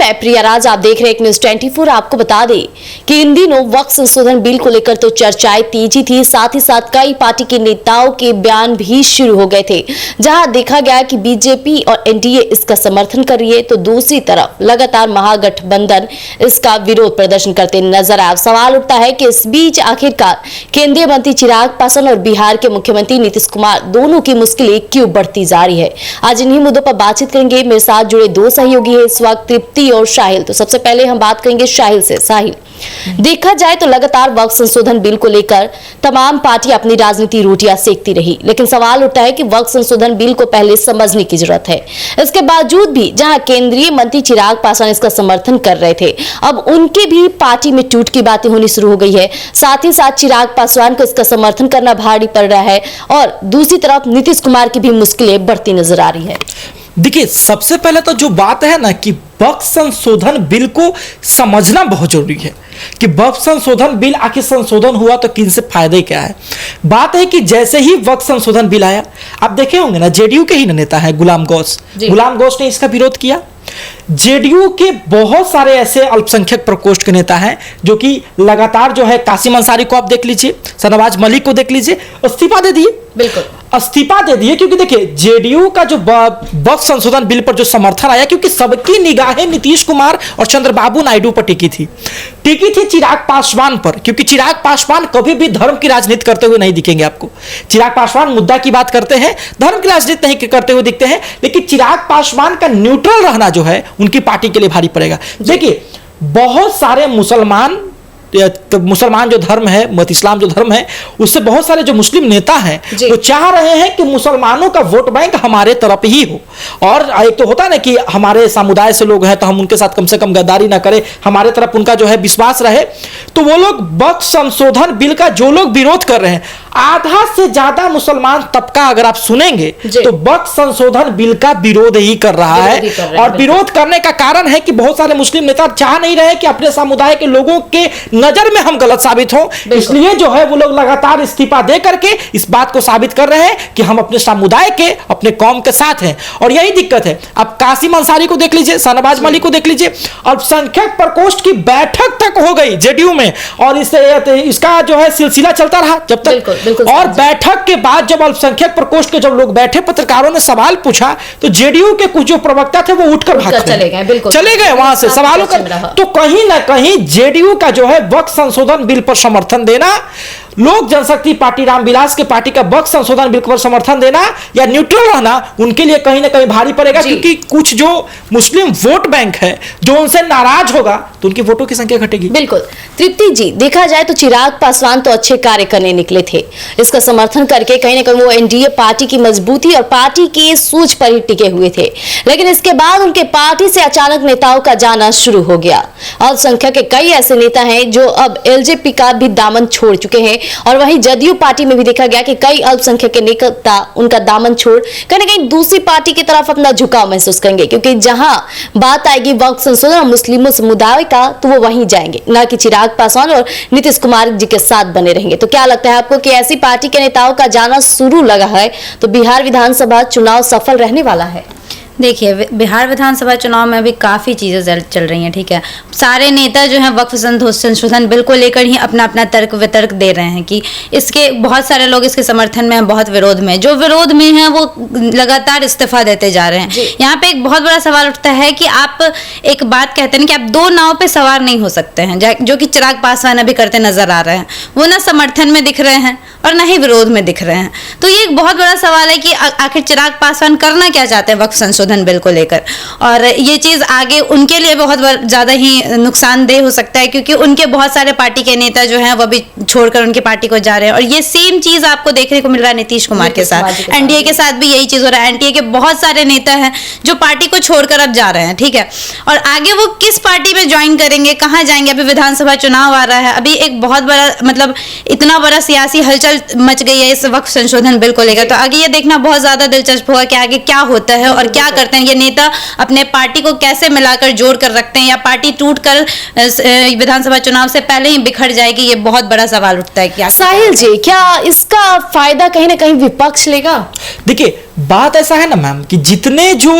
मैं प्रिया राज, आप देख रहे हैं न्यूज़ 24। आपको बता दें कि इन दिनों वक्फ संशोधन बिल को लेकर तो चर्चाएं तेजी थी, साथ ही साथ कई पार्टी के नेताओं के बयान भी शुरू हो गए थे, जहां देखा गया कि बीजेपी और एनडीए इसका समर्थन कर रही है, तो दूसरी तरफ लगातार महागठबंधन इसका विरोध प्रदर्शन करते नजर आया। सवाल उठता है कि इस बीच आखिरकार केंद्रीय मंत्री चिराग पासवान और बिहार के मुख्यमंत्री नीतीश कुमार दोनों की मुश्किलें क्यों बढ़ती जा रही है। आज इन्हीं मुद्दों पर बातचीत करेंगे। मेरे साथ जुड़े दो सहयोगी है इस वक्त, तृप्ति और साहिल। तो सबसे पहले हम बात करेंगे साहिल से। साहिल, देखा जाए तो लगातार वक्फ संशोधन बिल को लेकर तमाम पार्टियां अपनी राजनीति रोटियां सेकती रही, लेकिन सवाल उठता है कि वक्फ संशोधन बिल को पहले समझने की जरूरत है। इसके बावजूद भी जहां केंद्रीय मंत्री चिराग पासवान इसका समर्थन कर रहे थे, अब उनके भी पार्टी में टूट की बातें होनी शुरू हो गई है। साथ ही साथ चिराग पासवान को इसका समर्थन करना भारी पड़ रहा है और दूसरी तरफ नीतीश कुमार की भी मुश्किलें बढ़ती नजर आ रही है। देखिए, सबसे पहले तो जो बात है ना कि वक्फ संशोधन बिल को समझना बहुत जरूरी है कि वक्फ संशोधन बिल आखिर संशोधन हुआ तो किन से फायदे क्या है। बात है कि जैसे ही वक्फ संशोधन बिल आया, आप देखे होंगे ना, जेडीयू के ही नेता है गुलाम गौस ने इसका विरोध किया। जेडीयू के बहुत सारे ऐसे अल्पसंख्यक प्रकोष्ठ के नेता हैं जो कि लगातार जो है, कासिम अंसारी को आप देख लीजिए, शाहनवाज मलिक को देख लीजिए, इस्तीफा दे दिए। बिल्कुल इस्तीफा दे दिए, क्योंकि देखिए जेडीयू का जो वक्फ संशोधन बिल पर जो समर्थन आया, क्योंकि सबकी निगाहें नीतीश कुमार और चंद्रबाबू नायडू पर टिकी थी चिराग पासवान पर, क्योंकि चिराग पासवान कभी भी धर्म की राजनीति करते हुए नहीं दिखेंगे आपको। चिराग पासवान मुद्दा की बात करते हैं, धर्म की राजनीति नहीं करते हुए दिखते हैं, लेकिन चिराग पासवान का न्यूट्रल रहना जो है उनकी पार्टी के लिए भारी पड़ेगा। देखिए, बहुत सारे मुसलमान जो धर्म है, मत इस्लाम जो धर्म है, उससे बहुत सारे जो मुस्लिम नेता हैं वो चाह रहे हैं कि मुसलमानों का वोट बैंक हमारे तरफ ही हो। और एक तो होता है ना कि हमारे समुदाय से लोग हैं तो हम उनके साथ कम से कम गद्दारी ना करें, हमारे तरफ उनका जो है विश्वास रहे। तो वो लोग वक्फ संशोधन बिल का जो लोग विरोध कर रहे हैं, आधा से ज्यादा मुसलमान तबका अगर आप सुनेंगे तो वक्फ संशोधन बिल का विरोध ही कर रहा है। और विरोध करने का कारण है कि बहुत सारे मुस्लिम नेता चाह नहीं रहे कि अपने समुदाय के लोगों के नजर में हम गलत साबित हो, इसलिए जो है वो लोग लगातार इस्तीफा दे करके इस बात को साबित कर रहे हैं कि हम अपने समुदाय के, अपने कौम के साथ हैं। और यही दिक्कत है। अब कासिम अंसारी को देख लीजिए, शाहनवाज मलिक को देख लीजिए, अल्पसंख्यक प्रकोष्ठ की बैठक तक हो गई जेडीयू में, और इसका जो है सिलसिला चलता रहा जब तक। और बैठक के बाद जब अल्पसंख्यक प्रकोष्ठ के जब लोग बैठे, पत्रकारों ने सवाल पूछा तो जेडीयू के कुछ जो प्रवक्ता थे वो उठकर भाग चले गए वहां से सवालों का। तो कहीं ना कहीं जेडीयू का जो है वक्फ संशोधन बिल पर समर्थन देना, लोक जनशक्ति पार्टी रामविलास के पार्टी का वक्फ संशोधन बिल पर समर्थन देना या न्यूट्रल रहना उनके लिए कहीं ना कहीं भारी पड़ेगा, क्योंकि कुछ जो मुस्लिम वोट बैंक है जो उनसे नाराज होगा तो उनकी वोटों की संख्या घटेगी। बिल्कुल। तृप्ति जी, देखा जाए तो चिराग पासवान तो अच्छे कार्य करने निकले थे, इसका समर्थन करके कहीं ना कहीं वो एनडीए पार्टी की मजबूती और पार्टी की सूझ पर ही टिके हुए थे, लेकिन इसके बाद उनके पार्टी से अचानक नेताओं का जाना शुरू हो गया। अल्पसंख्यक के कई ऐसे नेता हैं जो अब एलजेपी का भी दामन छोड़ चुके हैं, और वहीं जदयू पार्टी में भी देखा गया कि कई अल्पसंख्यक के नेता उनका दामन छोड़ कहीं ना कहीं दूसरी पार्टी की तरफ अपना झुकाव महसूस करेंगे, क्योंकि जहां बात आएगी वक्फ संशोधन और मुस्लिम समुदाय का तो वो वहीं जाएंगे, ना कि चिराग पासवान और नीतीश कुमार जी के साथ बने रहेंगे। तो क्या लगता है आपको कि ऐसी पार्टी के नेताओं का जाना शुरू लगा है तो बिहार विधानसभा चुनाव सफल रहने वाला है? देखिए, बिहार विधानसभा चुनाव में अभी काफ़ी चीज़ें चल रही हैं, ठीक है। सारे नेता जो हैं वक्फ संशोधन बिल को लेकर ही अपना अपना तर्क वितर्क दे रहे हैं कि इसके बहुत सारे लोग इसके समर्थन में हैं, बहुत विरोध में, जो विरोध में हैं वो लगातार इस्तीफा देते जा रहे हैं। यहाँ पे एक बहुत बड़ा सवाल उठता है कि आप एक बात कहते हैं कि आप दो नाव पे सवार नहीं हो सकते हैं, जो कि चिराग पासवान अभी करते नजर आ रहे हैं। वो ना समर्थन में दिख रहे हैं और ना ही विरोध में दिख रहे हैं। तो ये एक बहुत बड़ा सवाल है कि आखिर चिराग पासवान करना क्या चाहते हैं वक्फ संशोधन बिल को लेकर, और ये चीज़ आगे उनके लिए बहुत ज़्यादा ही नुकसानदेह हो सकता है, क्योंकि उनके बहुत सारे पार्टी के नेता जो हैं वो भी छोड़कर उनकी पार्टी को जा रहे हैं। और ये सेम चीज़ आपको देखने को मिल रहा है नीतीश कुमार के साथ, एनडीए के साथ भी यही चीज़ हो रहा है। एनडीए के बहुत सारे नेता हैं जो पार्टी को छोड़कर अब जा रहे हैं, ठीक है। और आगे वो किस पार्टी में ज्वाइन करेंगे, कहाँ जाएंगे, अभी विधानसभा चुनाव आ रहा है, अभी एक बहुत बड़ा मतलब इतना बड़ा सियासी हलचल मच गई है इस वक्फ संशोधन बिल को लेकर। तो आगे ये देखना बहुत ज़्यादा दिलचस्प होगा कि आगे क्या होता है और क्या करते हैं ये नेता, अपने पार्टी को कैसे मिलाकर जोड़ कर रखते हैं, या पार्टी टूटकर विधानसभा चुनाव से पहले ही बिखर जाएगी। ये बहुत बड़ा सवाल उठता है। क्या साहिल जी, क्या इसका फायदा कहीं ना कहीं विपक्ष लेगा? देखिए, बात ऐसा है ना मैम कि जितने जो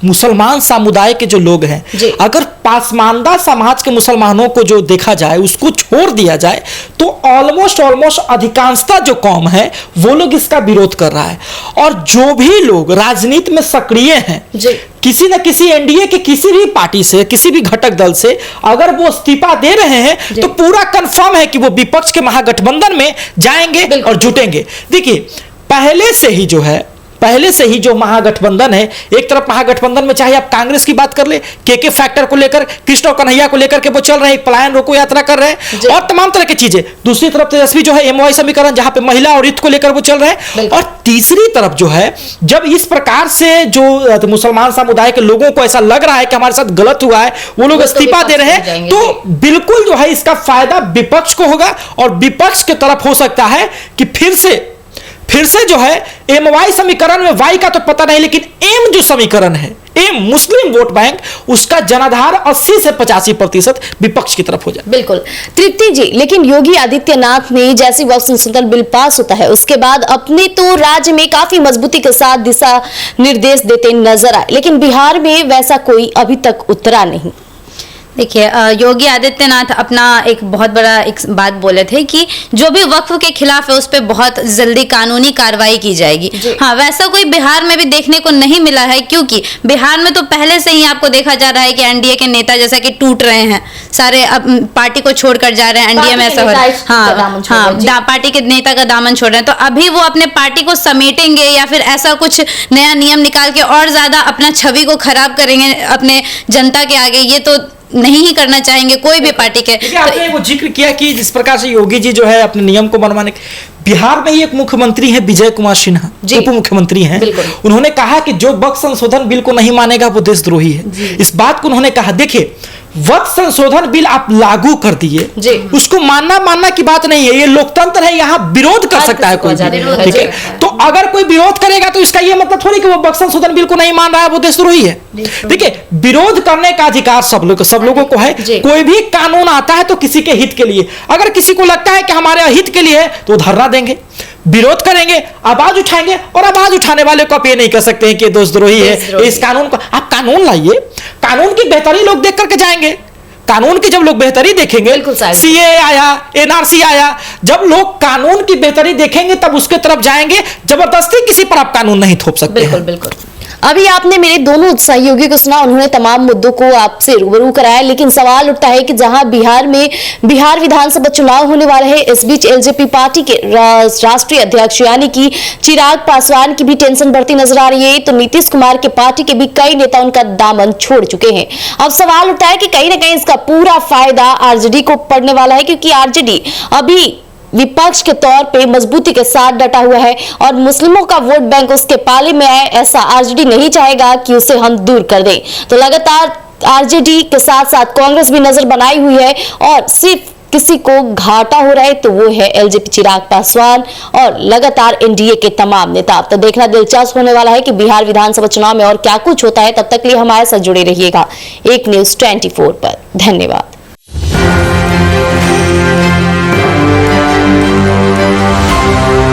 मुसलमान समुदाय के जो लोग हैं, जी। अगर पासमानदा समाज के मुसलमानों को जो देखा जाए, उसको छोड़ दिया जाए, तो ऑलमोस्ट अधिकांशता जो कौम है वो लोग इसका विरोध कर रहा है। और जो भी लोग राजनीति में सक्रिय हैं, जी। किसी न किसी एनडीए के किसी भी पार्टी से, किसी भी घटक दल से अगर वो इस्तीफा दे रहे हैं, तो पूरा कंफर्म है कि वो विपक्ष के महागठबंधन में जाएंगे और जुटेंगे। देखिए, पहले से ही जो महागठबंधन है, एक तरफ महागठबंधन में चाहे आप कांग्रेस की बात कर ले, के फैक्टर को लेकर, कृष्ण कन्हैया को लेकर के वो चल रहे हैं, पलायन रोको यात्रा कर रहे हैं और तमाम तरह की चीजें। दूसरी तरफ तेजस्वी जो है एमओआई समीकरण, जहां पे महिला और हित को लेकर वो चल रहे हैं। और तीसरी तरफ जो है, जब इस प्रकार से जो मुसलमान समुदाय के लोगों को ऐसा लग रहा है कि हमारे साथ गलत हुआ है, वो लोग इस्तीफा दे रहे हैं, तो बिल्कुल जो है इसका फायदा विपक्ष को होगा। और विपक्ष की तरफ हो सकता है कि फिर से जो है एम-वाई समीकरण में वाई का तो पता नहीं, लेकिन एम जो समीकरण है, एम मुस्लिम वोट बैंक, उसका जनाधार 80 से 85% विपक्ष की तरफ हो जाए। बिल्कुल तृप्ति जी, लेकिन योगी आदित्यनाथ ने जैसे वक्फ संशोधन बिल पास होता है उसके बाद अपने तो राज्य में काफी मजबूती के साथ दिशा निर्देश देते नजर आए, लेकिन बिहार में वैसा कोई अभी तक उतरा नहीं। देखिए, योगी आदित्यनाथ अपना एक बहुत बड़ा एक बात बोले थे कि जो भी वक्फ के खिलाफ है उस पर बहुत जल्दी कानूनी कार्रवाई की जाएगी। हाँ, वैसा कोई बिहार में भी देखने को नहीं मिला है, क्योंकि बिहार में तो पहले से ही आपको देखा जा रहा है कि एनडीए के नेता जैसा कि टूट रहे हैं, सारे अब पार्टी को छोड़कर जा रहे हैं, एनडीए में ऐसा हो रहा है। हाँ, पार्टी के नेता का दामन छोड़ रहे हैं, तो अभी वो अपने पार्टी को समेटेंगे या फिर ऐसा कुछ नया नियम निकाल के और ज्यादा अपना छवि को खराब करेंगे अपने जनता के आगे, ये तो नहीं ही करना चाहेंगे कोई भी पार्टी के। आपने वो जिक्र किया कि जिस प्रकार से योगी जी जो है अपने नियम को मनवाने, बिहार में ही एक मुख्यमंत्री है विजय कुमार सिन्हा, उप मुख्यमंत्री हैं, उन्होंने कहा कि जो वक्फ संशोधन बिल को नहीं मानेगा वो देशद्रोही है। इस बात को उन्होंने कहा। देखिए, वक्फ संशोधन बिल आप लागू कर दिए, उसको मानना की बात नहीं है, ये लोकतंत्र है, यहाँ विरोध कर सकता है कोई, ठीक है। तो अगर कोई विरोध करेगा तो इसका ये मतलब थोड़ी कि वो वक्फ संशोधन बिल को नहीं मान रहा है, वो देशद्रोही है। देखिए, विरोध करने का अधिकार सब लोगों को है। कोई भी कानून आता है तो किसी के हित के लिए, अगर किसी को लगता है कि हमारे हित के लिए है तो धरना देंगे, विरोध करेंगे, आवाज उठाएंगे, और आवाज उठाने वाले को आप ये नहीं कह सकते हैं कि देशद्रोही है। इस कानून को आप कानून लाइए, कानून की बेहतरी लोग देख करके जाएंगे। कानून की जब लोग बेहतरी देखेंगे, सीए आया, एनआरसी आया, जब लोग कानून की बेहतरी देखेंगे तब उसके तरफ जाएंगे। जबरदस्ती किसी पर आप कानून नहीं थोप सकते। बिल्कुल। अभी आपने मेरे दोनों सहयोगी को सुना, उन्होंने तमाम मुद्दों को आपसे रूबरू कराया, लेकिन सवाल उठता है कि जहां बिहार में विधानसभा चुनाव होने वाले हैं, इस बीच एलजेपी पार्टी के राष्ट्रीय अध्यक्ष यानी कि चिराग पासवान की भी टेंशन बढ़ती नजर आ रही है, तो नीतीश कुमार के पार्टी के भी कई नेता उनका दामन छोड़ चुके हैं। अब सवाल उठता है कि कहीं ना कहीं इसका पूरा फायदा आरजेडी को पड़ने वाला है, क्योंकि आरजेडी अभी विपक्ष के तौर पे मजबूती के साथ डटा हुआ है और मुस्लिमों का वोट बैंक उसके पाले में आए, ऐसा आरजेडी नहीं चाहेगा कि उसे हम दूर कर दें। तो लगातार आरजेडी के साथ साथ कांग्रेस भी नजर बनाई हुई है, और सिर्फ किसी को घाटा हो रहा है तो वो है एलजेपी चिराग पासवान और लगातार एनडीए के तमाम नेता। तो देखना दिलचस्प होने वाला है कि बिहार विधानसभा चुनाव में और क्या कुछ होता है। तब तक के लिए हमारे साथ जुड़े रहिएगा एक न्यूज़ 24 पर। धन्यवाद।